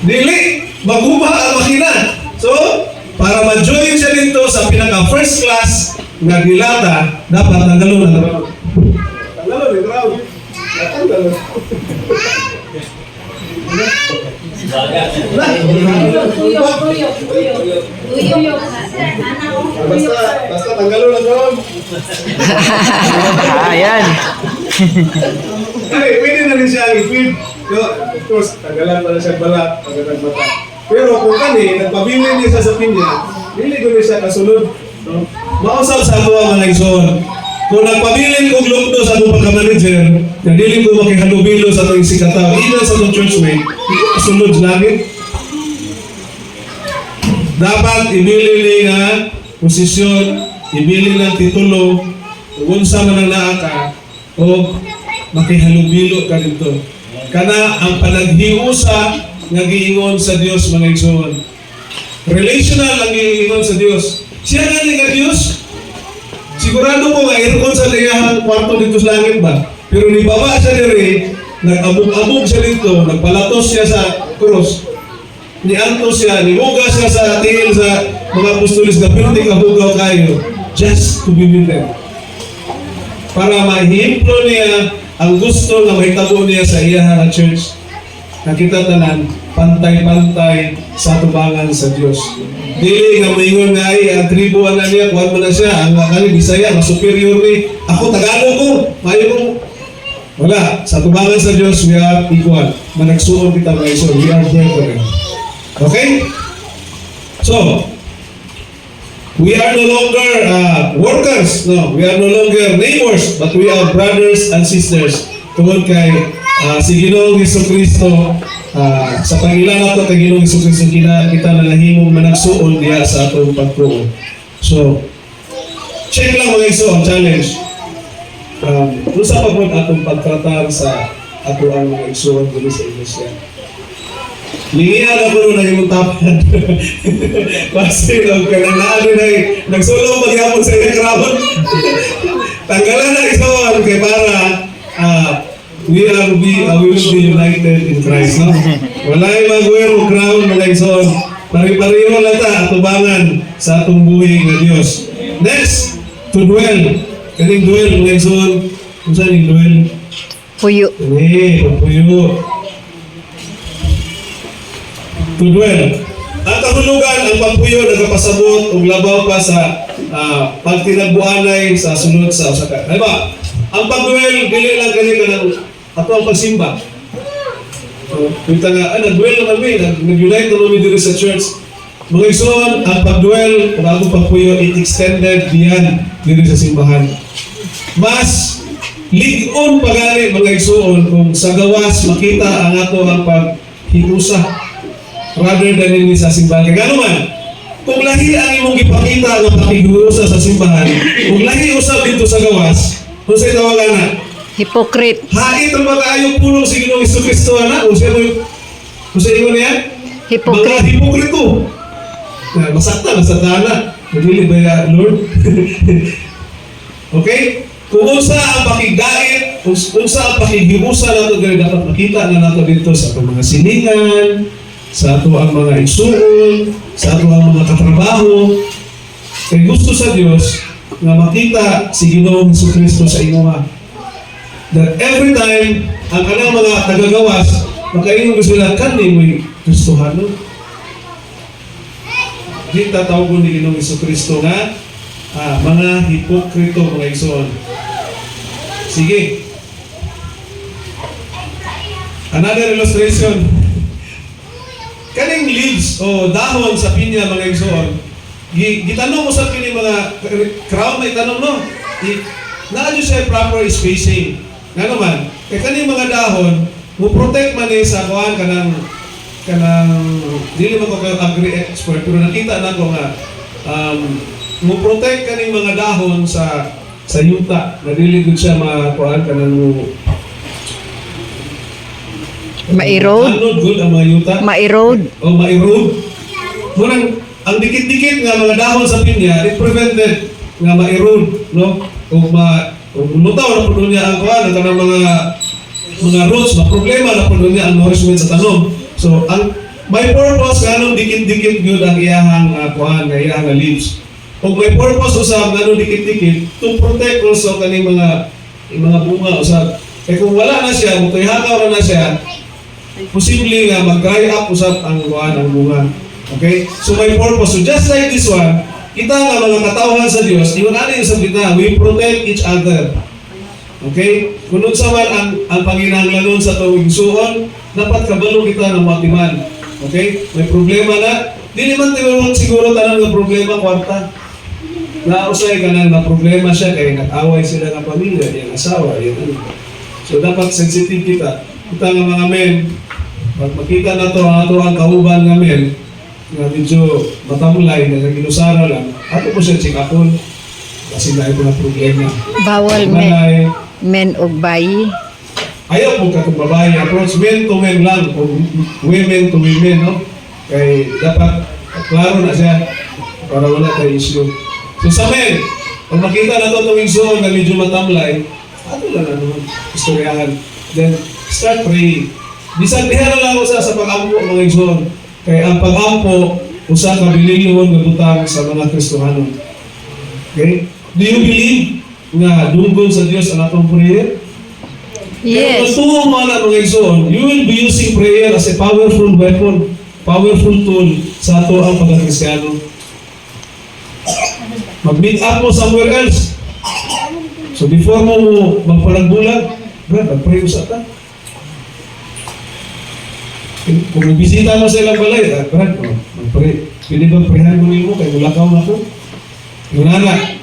Dili, maguma ang makina. So, para ma-join siya dito sa pinaka-first class na dilata, dapat tanggalon ang crown. Tanggalon ang crown. Tanggalon. Basta tanggalon ang crown. Ayan. Ay, pwede na rin siya i-feed. Of course, tagalan pa na siya balat, tagalan mata. Pero kung kani, nagpabilin niya siya sa pinya, hindi ko rin siya kasunod. No? Mausap sa ako ang mga igsoon. Kung nagpabilin kong lukdo sa akong pagka-manager, na dili ko makihalubilo sa itong sikataw, even sa itong churchmate, hindi ko kasunod sa langit. Dapat ibili nga posisyon, ibili ng titulo, kung unsa man ang naa ka, o makihalubilo ka dito. Kana ang panaghiusa nga giingon sa Dios mga igsoon. Relational ang giingon sa Dios. Siya gani nga Dios. Sigurado ko nga aircon sa liyahang kwarto dito sa langit ba? Pero ni baba siya diri, nag-abog-abog siya dito, nagpalatos siya sa cross. Niantos siya, nimuga siya sa tingin sa mga apostolis na pinti kabugaw kayo just to be with them. Para mahimplo niya ang gusto na mahitabo niya sa iyahang church. Nakita tanan, pantay-pantay sa tubangan sa Diyos. Dili nga maingon nga ay ang tribuan na niya, kuhan mo na siya, ang kani Bisaya, mas superior ni, ako Tagalog ko, mayo ko. Wala, sa tubangan sa Diyos, we are equal. Managsuon kita mga iso, we are brethren. Okay? So, we are no longer workers, no. We are no longer neighbors, but we are brothers and sisters. Tungod kay si Ginoong Jesucristo, sa pangilan nato kay Ginoong Jesucristo, kita na nahimong managsuon diya sa atong pagtuo. So, check lang mga iso ang challenge. Usa pa po atong pagtratar sa ato ang mga igsoon dito sa iglesia. Lingihan ako nung naging tapan. Kasi nung kananaan na nagsulong maghapon sa ilang krabon. Tanggalan na igsoon kay para we will be united in Christ. No? Walay magwero crown mga igsoon. Pari-pariho lang ta atubangan sa atong buhay ng Diyos. Next, to dwell. Kaning dwell mga igsoon. Kung saan yung dwell? Puyo. Puyo. To dwell. Ang kahulugan, ang pagpuyo nagpasabot ug labaw pa sa pagtinagbuanay sa sunod sa usa ka. Diba? Ang pagduel dili lang kani kanang ato ang pagsimba. So, kita nga nagduel naman mi, nag-unite naman mi diri sa church. Mga igsoon, ang pagduel ug ang pagpuyo it extended beyond diri sa simbahan. Mas lig-on pagani mga igsoon kung sa gawas makita ang ato ang paghiusa rather than ini sa simbahan. Kaya gano'n man, kung lahi ang imong ipakita ng pakigurusa sa simbahan, kung lahi usab dito sa gawas, kung sa'yo tawagan na, Hypocrite. hait ang mga ayong pulong si Ginoong Jesucristo na, kung sa'yo mo niya, Hypocrite. mga hipokrito. Masakta na, nabili ba ya, Lord? Okay? Kung unsa ang pakigdait, kung unsa ang pakigibusa nato, dapat makita na nato dito sa itong mga silingan, sa ato ang mga igsuon, sa ato ang mga katrabaho. Kaya gusto sa Diyos na makita si Ginoong Jesucristo sa imuha. That every time ang kanang mga tagagawas, makaingon ko sila, kani mo'y Kristohano. Di tatawag ni Ginoong Jesucristo nga mga hipokrito, mga igsoon. Sige. Another illustration. Kaning leaves o dahon sa pinya mga igsoon, gitanong mo sa kini mga crown may tanong no. Naadyo siya proper spacing. Nga naman, kay kaning mga dahon, mo protect man sa kuan kanang dili man ko agree expert pero nakita na ko nga mo protect kaning mga dahon sa yuta. Nadili gud siya kuan kanang Ma-erode. Anod good ang mga yuta. Ma-erode. O ma-erode. Murang ang dikit-dikit nga mga dahon sa pinya, it prevented nga ma-erode, no? O lumutaw na po niya ang kuhan, ang mga roots, problema na po niya ang nourishment sa tanom. So, ang may purpose ganong dikit-dikit good ang iyahang kuhan, nga iyahang leaves. O may purpose usab ganong dikit-dikit to protect also kaning mga bunga usab. Kaya kung wala na siya, kung hakaw na siya, posible nga mag-dry up usab ang kuhan, ang bunga. Okay? So may purpose. So just like this one, kita nga mga katawhan sa Dios, iwan natin yung kita, we protect each other. Okay? Kung sa man ang panginahanglanon sa tuwing suon, dapat kabalo kita ng matiman. Okay? May problema na, di naman tinulong siguro tanang ng problema kwarta. Nausay ka na problema siya kaya nag-away sila ng pamilya, yung asawa, yung ano. So dapat sensitive kita. Kita nga mga men, pag makita na to ang kauban nga men, nga medyo matamlay, na ginusara lang, ato po siya check upon kasi na ito na problema. Bawal men og bayi. Ayaw po ka kung babae, approach men to men lang, o women to women, no? Kaya dapat klaro na siya para wala tayo issue. So sa men, pag makita na ito tuwing suon na medyo matamlay, ato lang na naman, istoryahan. Then, start praying. Bisan diha na lang usa sa pag-ampo mga igsoon. Kaya ang pag-ampo, usa ka bilingon nga butang sa mga Kristohanon. Okay? Do you believe nga dunggon sa Dios ang atong prayer? Kaya Yes. kung tumo mo na mga igsoon, you will be using prayer as a powerful weapon, powerful tool sa ato ang pagkakristyano. Mag-meet up mo somewhere else. So before mo magpanagbulag, Brad, mag-pray sa ta. Kung bisita mo sa ilang balay, Brad, mag-pray. Pwede ba prehan mo nimo kay mulakaw na ko? Yung anak,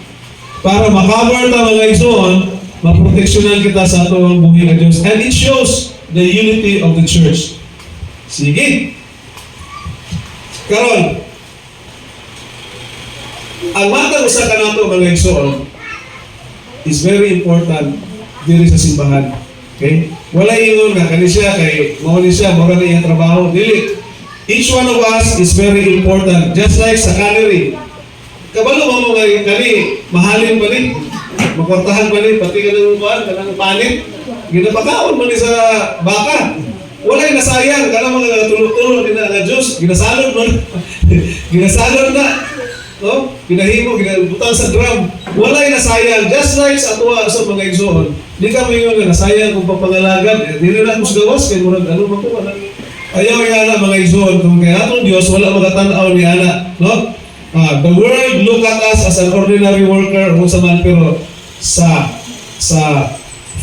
para makabar ta mga igsoon, maproteksyonan kita sa ato ang buhay ng Diyos. And it shows the unity of the church. Sige. Karon, ang matang usa ka nato mga igsoon is very important diri sa simbahan. Okay? Wala ingon nga kani siya kay mao ni siya mura na iyang trabaho. Dili. Each one of us is very important. Just like sa cannery. Kabalo mo nga kani mahalin ba ni? Makwartahan ba ni pati kanang kuan kanang panit? Ginapakaon man ni sa baka. Walay nasayang kanang mga tulog-tulog din na Diyos. Ginasalod man. Ginasalod na. No? Ginahimo, ginabutang sa drum. Walay nasayang. Just like sa atua sa mga igsoon. Di ka may nga nasayang kung papangalagan. Di rin ako gawas. Kaya murag ano ba ko? Ayaw yung ana mga igsoon. Kung kaya atong Diyos, wala magatanaw ni ana. No? The world look at us as an ordinary worker o sa man, pero sa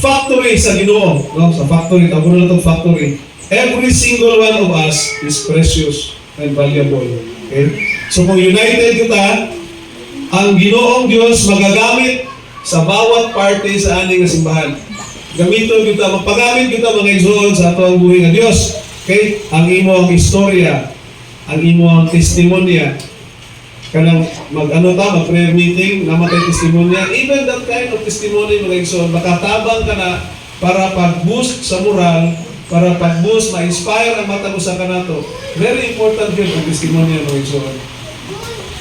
factory sa Ginoo, no? Sa factory, tawag na itong factory. Every single one of us is precious and valuable. Okay? So kung united kita, ang Ginoong Diyos magagamit sa bawat parte sa aning simbahan. Gamiton kita, magpagamit kita mga igsoon sa ato ang buhay ng Diyos. Okay? Ang imo ang istorya, ang imo ang testimonya, kanang mag-prayer meeting, namatay testimonya, even that kind of testimony mga igsoon, makatabang ka na para pag-boost sa moral, para pag-boost, ma-inspire ang mata mo sa kanato. Very important yun ang testimonya mga igsoon.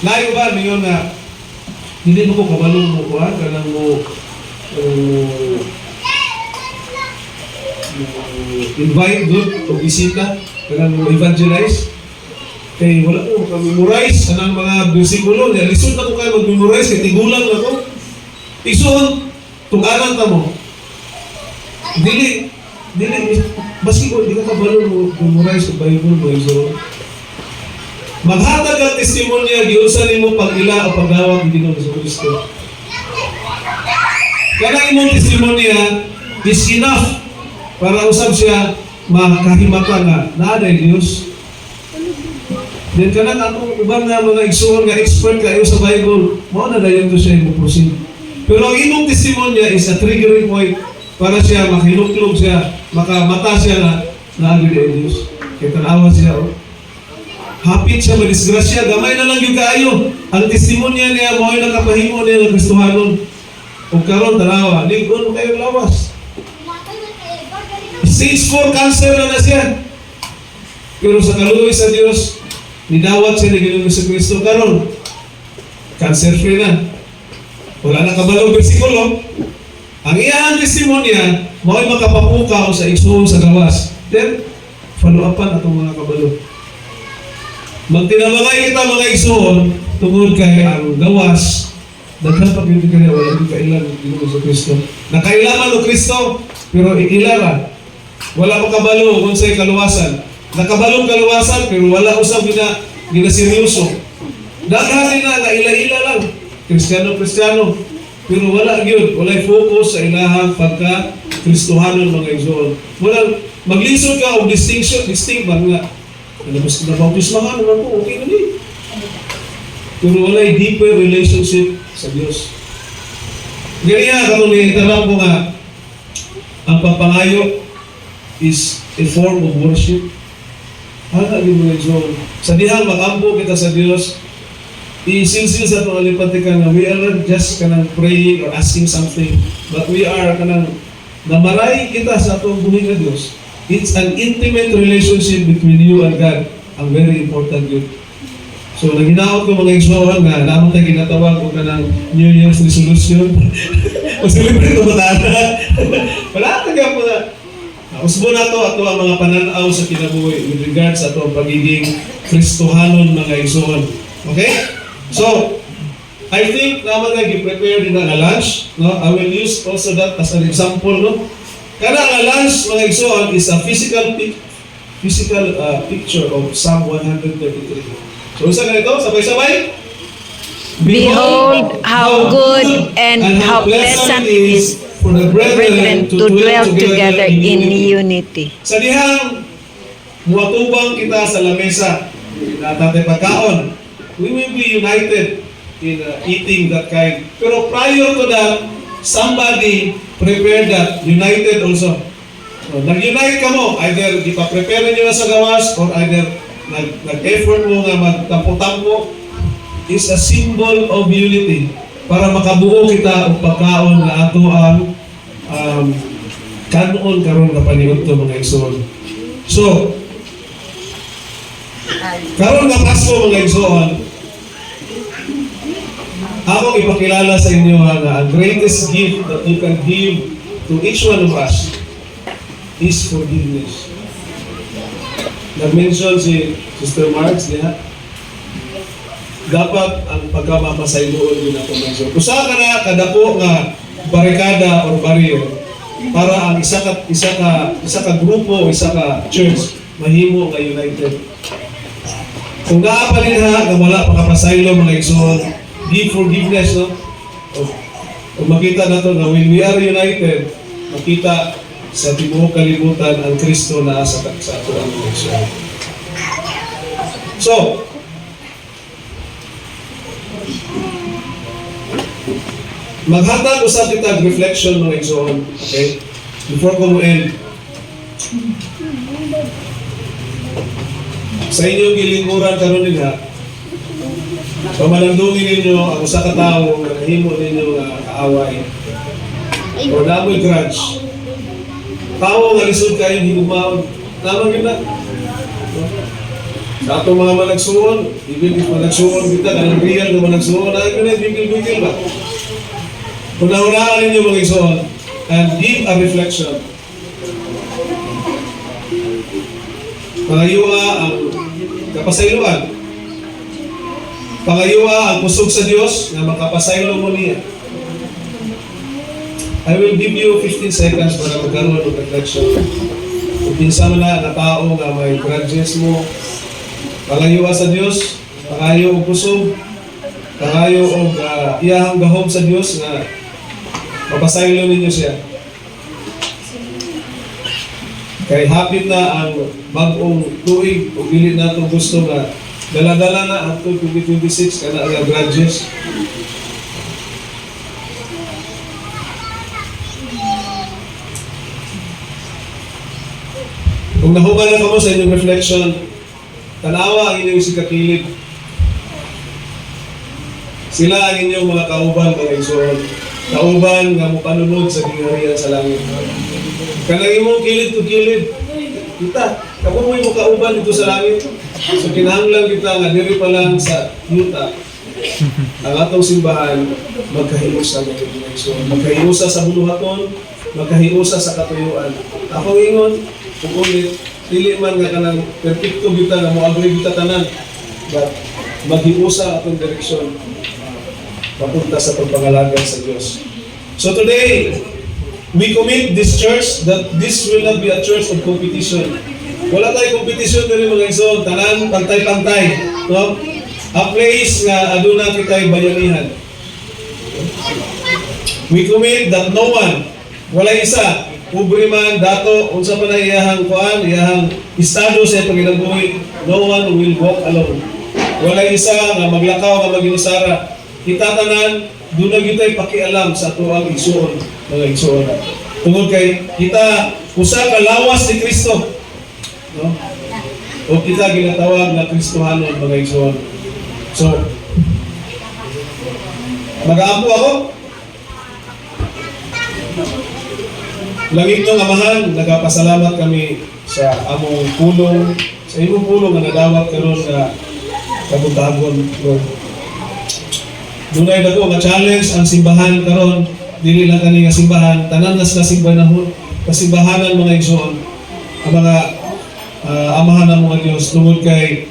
Layo ba niyo na hindi mo ko kabalong mo kuha, kanang mo invite doon o bisita, kanang mo evangelize. Kaya wala ko memorize anang mga bersikulo niya. Lisod na ko kayo mag-memorize kaya tigulang na ko. Isuon, tug-anan ta mo. Dili, baski ko, di ka kabalo mo memorize sa Bible mo. So, maghatag ang testimonya, giusan nimo pag-ila o pagdawat ng Ginoo sa Kristo. Kaya imong testimonya is enough para usab siya makahimata nga naaday Dios. Then kanang atong ubang nga mga igsoon nga expert kayo sa Bible, mao na dayon to siya i-proceed. Pero ang imong testimonya is a triggering point para siya makinuklog siya, makamata siya na naagid ang Diyos. Kaya tanawa siya, oh. Hapit siya, madisgrasya, gamay na lang yung kaayo. Ang testimonya niya, mao ay nakapahimo niya ng Kristohanon. O karon tanawa, ligon kayo lawas. Stage 4 cancer na siya. Pero sa kaluoy sa Diyos, nidawat siya ni Ginoong Jesucristo karon. Cancer free na. Wala na kabalong bersikulo. Ang iyang testimonya, mao'y makapapukaw sa igsoon sa gawas. Then, follow-upan atong mga kabalo. Magtinamangay kita mga igsoon, tungod kay ang gawas, daghan pa pinto kanya, wala din kailan Ginoong Jesucristo. Nakailangan ng Kristo, pero iilara. Wala pa kabalo kung sa'y kaluwasan. Nakabalong kaluwasan, pero wala usap ginaseryoso. Daghan na ila-ila lang. Kristiyano, pero wala yun. Wala'y focus sa ilahang pagka-Kristohanon mga igsoon. Walang maglisod ka o distinct ba nga. Alam mo, nabautismahan naman po, okay na din. Pero wala'y deeper relationship sa Diyos. Ganyan, katong naitarang ko nga, ang pagpangayo is a form of worship. Hana din mga igsoon. Sa dihang mag-ampo kita sa Diyos, isilsil sa itong alipatikan na we are not just kanang praying or asking something, but we are kanang namaray kita sa itong buhay na Diyos. It's an intimate relationship between you and God. Ang very important yun. So, naginaot ko mga igsoon nga, naman tayo ginatawag ko kanang New Year's resolution. Mag-celebrate ko ba na? Wala taga po na. Usbo na to ato ang mga pananaw sa kinabuhi with regards sa ito ang pagiging Kristohanon mga igsoon. Okay? So, I think naman na gi-prepare din ang lunch. No? I will use also that as an example. No? Kana ang lunch, mga igsoon, is a physical picture of Psalm 133. So, isa ganito, sabay-sabay. Behold, how good and how pleasant it is for the brethren to dwell together in unity. Sa dihang muatubang kita sa lamesa na tatay pagkaon, we will be united in eating that kind. Pero prior to that, somebody prepared that, united also. So, nag-unite ka mo, either ipaprepare nyo na sa gawas or either nag-effort mo nga magtampo-tampo, is a symbol of unity para makabuo kita o pagkaon na ato ang kanon karon nga panihon to mga igsoon. So, karon nga Pasko mga igsoon, akong ipakilala sa inyo nga ang greatest gift that you can give to each one of us is forgiveness. Nag-mention si Sister Marks niya, dapat ang pagkamapasayloon din ako mention. Usa ka na kadako nga barikada or barrio para ang isa ka grupo o isa ka church mahimo nga united. Kung naapalin ha nga wala pa kapasaylo mga igsoon, give forgiveness, no? Kung makita nato na when we are united, makita sa tibuok kalibutan ang Kristo na sa ato ang igsoon. So, maghatag usab kita reflection mga igsoon, okay? Before ko mo-end, sa inyong gilingkuran karon nila, pamalandungin ninyo ang usa ka tawo nga nahimo ninyo nga kaaway o namoy grudge. Tawo nga lisod kayo higumaon, namang yun na. Sa atong mga managsuon, even if managsuon kita, kanang real na managsuon, ay yun ay bigil-bigil ba? Kung naunaan ninyo mga igsoon, and give a reflection. Pangayuha ang kapasayloan. Pangayuha ang kusog sa Diyos na makapasaylo mo niya. I will give you 15 seconds para magkaroon ng reflection. Kung pinsa mo na tao nga may grudges mo, pangayuha sa Diyos, pangayo og kusog, pangayo og iyahang gahom sa Diyos na mapasaylo ninyo siya. Kay hapit na ang bagong tuig o dili na itong gusto nga dala-dala na ang 2026 kana nga grudges. Kung nahuman na kamo sa inyong reflection, tanawa ang inyong sikakilid. Sila ang inyong mga kauban mga igsoon. Kauban nga mupanunod sa gingharian sa langit. Kanang imong kilid to kilid. Kita, kamo mo kauban dito sa langit. So kinahanglan kita nga diri pa lang sa yuta ang atong simbahan magkahiusa ng so magkahiusa sa buluhaton, magkahiusa sa katuyuan. Ako ingon kung ulit dili man nga kanang perpekto kita nga moagree kita tanan, but maghiusa atong direksyon papunta sa pagpangalagad sa Dios. So today we commit this church that this will not be a church of competition. Wala tayong competition diri mga igsoon, tanan pantay-pantay, no? A place nga aduna kitay bayanihan. We commit that no one, wala isa, pobre man, dato, unsa pa na iyahang kuan, iyahang estado sa paginabuhi, no one will walk alone. Wala isa nga maglakaw nga maginusara. Kita tanan, doon na kita'y pakialam sa tuwang igsoon, mga igsoon. Tungod kay kita, usa ka lawas ni Kristo. No? O kita ginatawag na Kristohanon, mga igsoon. So, mag-aampo ako. Langit ng Amahan, nagpasalamat kami sa among pulong, sa imong pulong nga nadawat karon nga kabutagon, Lord. Dunay dako nga challenge ang simbahan karon, dili lang kani nga simbahan, tanan nas na simbahan, kasimbahanan mga igsoon, ang mga amahan ng mga Dios tungod kay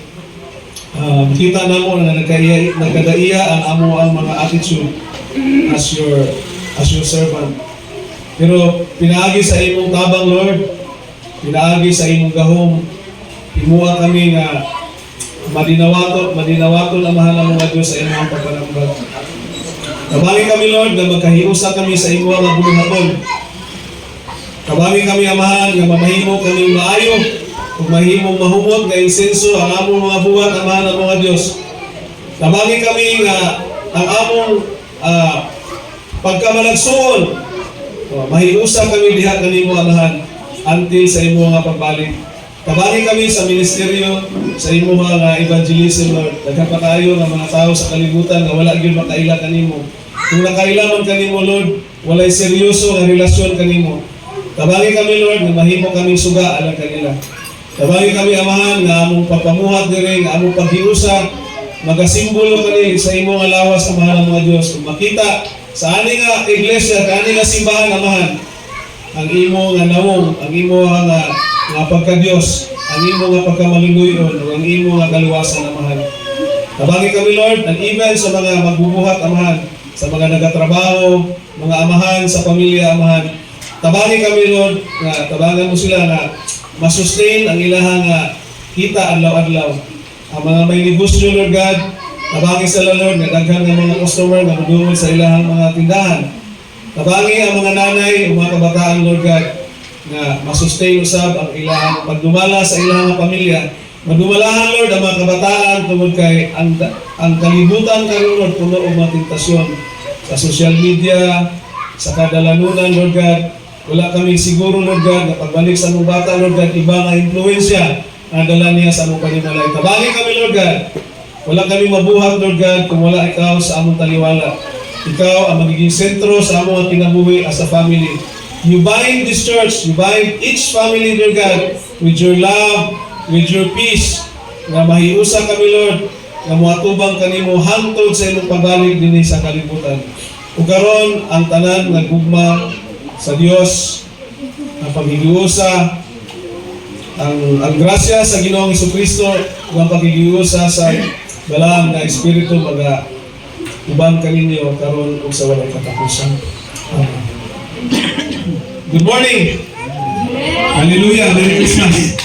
kita namo na nagkadaiya ang mga attitude as your servant. Pero pinaagi sa imong tabang, Lord, pinaagi sa imong gahom, imuha kami nga madinawaton ang mahal ng mga Diyos sa imong pagpanambag. Kabangi kami, Lord, na magkahiusa kami sa imong nga buluhaton. Kabangi kami, Amahan, nga mamahimo kami maayo, kung mahimong mahumot nga insenso ang among mga buhat, Amahan ng mga Diyos. Kabangi kami nga ang among pagkamalagsuon, mahiusa kami diha kanimo, Amahan, until sa imo nga pagbalik. Kabangi kami sa ministeryo, sa imo mga evangelism, Lord. Nagkapakayo ng mga tao sa kalibutan na wala gyud makaila kanimo. Kung nakaila man kanimo, Lord, walay seryoso nga relasyon kanimo. Kabangi kami, Lord, na mahimo kami suga alang kanila. Kabangi kami, Amahan, nga among pagpamuhat diri, nga among paghiusa, magasimbolo kani sa imo nga lawas, Amahan ng mga Dios. Kung makita sa ani nga iglesia, ani nga simbahan, Amahan, ang imo nga nawong, ang imo nga pagka-Dios, ang imo nga pagkamalinguyon, ang imo nga kaluwasan, Amahan. Kabangi kami, Lord, and even sa mga magbubuhat, Amahan, sa mga nagatrabaho, mga amahan sa pamilya, Amahan. Kabangi kami, Lord, nga tabangan mo sila nga masustain ang ilahang kita adlaw-adlaw. Ang mga may negosyo, Lord God, kabangi sila, Lord, nga daghan ng mga customer nga madungol sa ilahang mga tindahan. Kabangi ang mga nanay, ang mga kabataan, Lord God, nga masustain usab ang ilahang pagdumala sa ilahang pamilya. Madumalahan, Lord, ang mga kabataan tungod kay ang kalibutan karon, Lord, puno og mga tentasyon sa social media, sa kadalanunan, Lord God. Wala kami siguro, Lord God, na pagbalik sa mga bata, Lord God, iba nga influensya na dala niya sa among panimalay. Kabangi kami, Lord God. Wala kami mabuhat, Lord God, kung wala ikaw sa among taliwala. Ikaw ang magiging sentro sa among kinabuhi as a family. You bind this church, you bind each family, Lord God, with your love, with your peace. Nga mahiusa kami, Lord, nga muatubang kanimo hangtod sa imong pagbalik dinhi sa kalibutan. Ug karon ang tanan nagugma sa Dios, ang paghigiusa, ang grasya sa Ginoong Jesucristo, ang paghigiusa sa balang na Espiritu mga uban kaninyo karon ug sa walay katapusan. Amen. Good morning. Hallelujah. Merry Christmas.